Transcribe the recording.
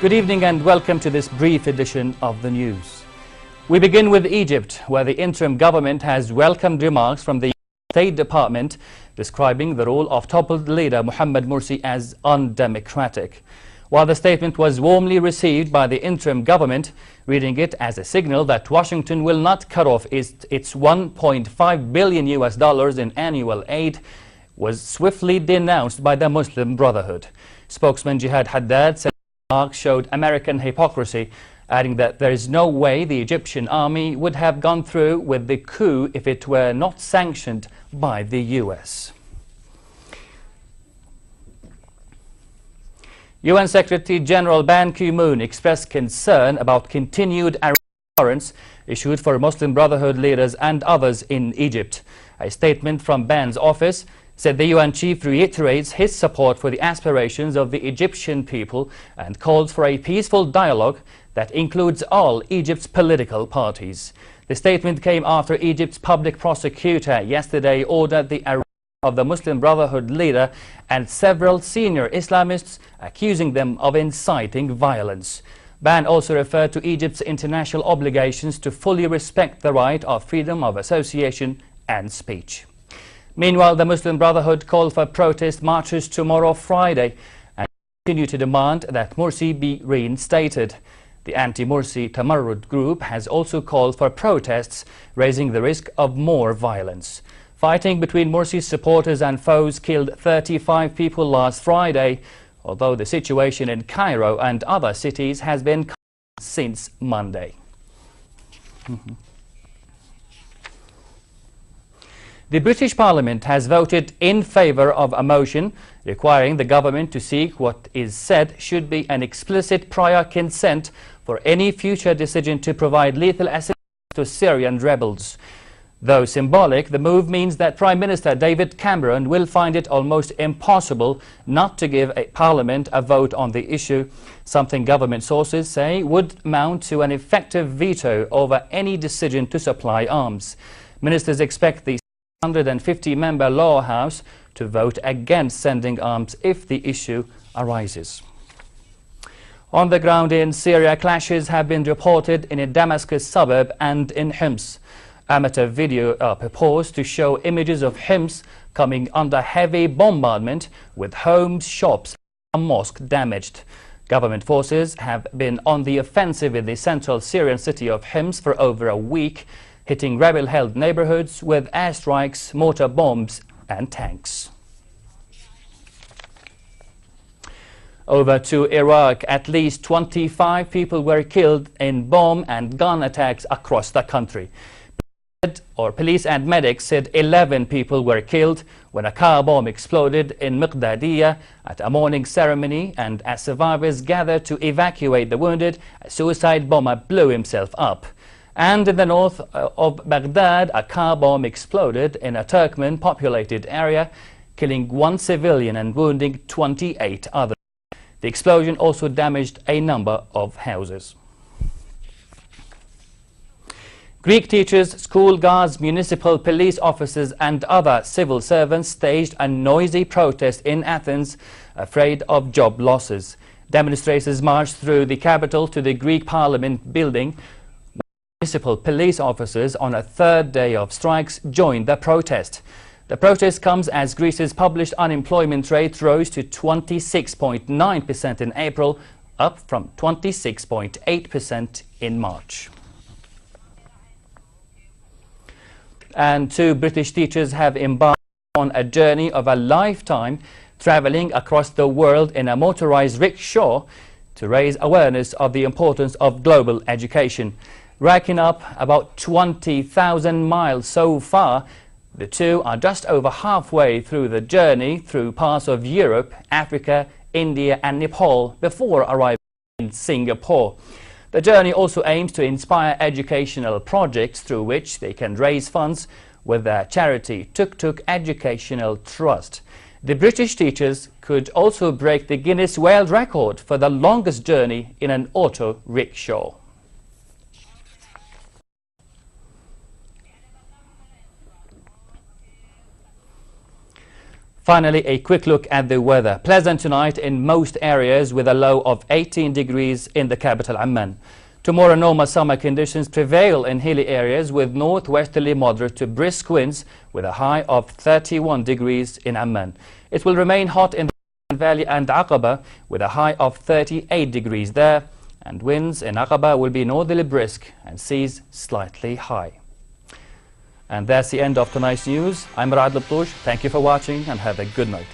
Good evening and welcome to this brief edition of the news. We begin with Egypt, where the interim government has welcomed remarks from the State Department describing the rule of toppled leader Mohamed Morsi as undemocratic. While the statement was warmly received by the interim government, reading it as a signal that Washington will not cut off its $1.5 billion in annual aid, was swiftly denounced by the Muslim Brotherhood. Spokesman Jihad Haddad said the remarks showed American hypocrisy, adding that there is no way the Egyptian army would have gone through with the coup if it were not sanctioned by the US. UN Secretary General Ban Ki-moon expressed concern about continued arrest warrants issued for Muslim Brotherhood leaders and others in Egypt. A statement from Ban's office said the UN chief reiterates his support for the aspirations of the Egyptian people and calls for a peaceful dialogue that includes all Egypt's political parties. The statement came after Egypt's public prosecutor yesterday ordered the arrest of the Muslim Brotherhood leader and several senior Islamists, accusing them of inciting violence. Ban also referred to Egypt's international obligations to fully respect the right of freedom of association and speech. Meanwhile, the Muslim Brotherhood called for protest marches tomorrow, Friday, and continue to demand that Morsi be reinstated. The anti-Morsi Tamarrud group has also called for protests, raising the risk of more violence. Fighting between Morsi's supporters and foes killed 35 people last Friday, although the situation in Cairo and other cities has been calm since Monday. The British Parliament has voted in favour of a motion requiring the government to seek what is said should be an explicit prior consent for any future decision to provide lethal assistance to Syrian rebels. Though symbolic, the move means that Prime Minister David Cameron will find it almost impossible not to give Parliament a vote on the issue, something government sources say would amount to an effective veto over any decision to supply arms. Ministers expect the 150-member Law House to vote against sending arms if the issue arises. On the ground in Syria, clashes have been reported in a Damascus suburb and in Hims. Amateur video purports to show images of Hims coming under heavy bombardment, with homes, shops and a mosque damaged. Government forces have been on the offensive in the central Syrian city of Hims for over a week, hitting rebel-held neighborhoods with airstrikes, mortar bombs and tanks. Over to Iraq, at least 25 people were killed in bomb and gun attacks across the country. Police and medics said 11 people were killed when a car bomb exploded in Miqdadiyah at a morning ceremony, and as survivors gathered to evacuate the wounded, a suicide bomber blew himself up. And in the north of Baghdad, a car bomb exploded in a Turkmen-populated area, killing 1 civilian and wounding 28 others. The explosion also damaged a number of houses. Greek teachers, school guards, municipal police officers and other civil servants staged a noisy protest in Athens, afraid of job losses. Demonstrators marched through the capital to the Greek Parliament building. Municipal police officers on a third day of strikes joined the protest. The protest comes as Greece's published unemployment rate rose to 26.9% in April, up from 26.8% in March. And 2 British teachers have embarked on a journey of a lifetime, travelling across the world in a motorised rickshaw to raise awareness of the importance of global education. Racking up about 20,000 miles so far, the two are just over halfway through the journey through parts of Europe, Africa, India and Nepal before arriving in Singapore. The journey also aims to inspire educational projects through which they can raise funds with their charity Tuk Tuk Educational Trust. The British teachers could also break the Guinness World Record for the longest journey in an auto rickshaw. Finally, a quick look at the weather. Pleasant tonight in most areas with a low of 18 degrees in the capital Amman. Tomorrow, normal summer conditions prevail in hilly areas with northwesterly moderate to brisk winds with a high of 31 degrees in Amman. It will remain hot in the Valley and Aqaba with a high of 38 degrees there, and winds in Aqaba will be northerly brisk and seas slightly high. And that's the end of tonight's news. I'm Ra'ad Labtoush. Thank you for watching and have a good night.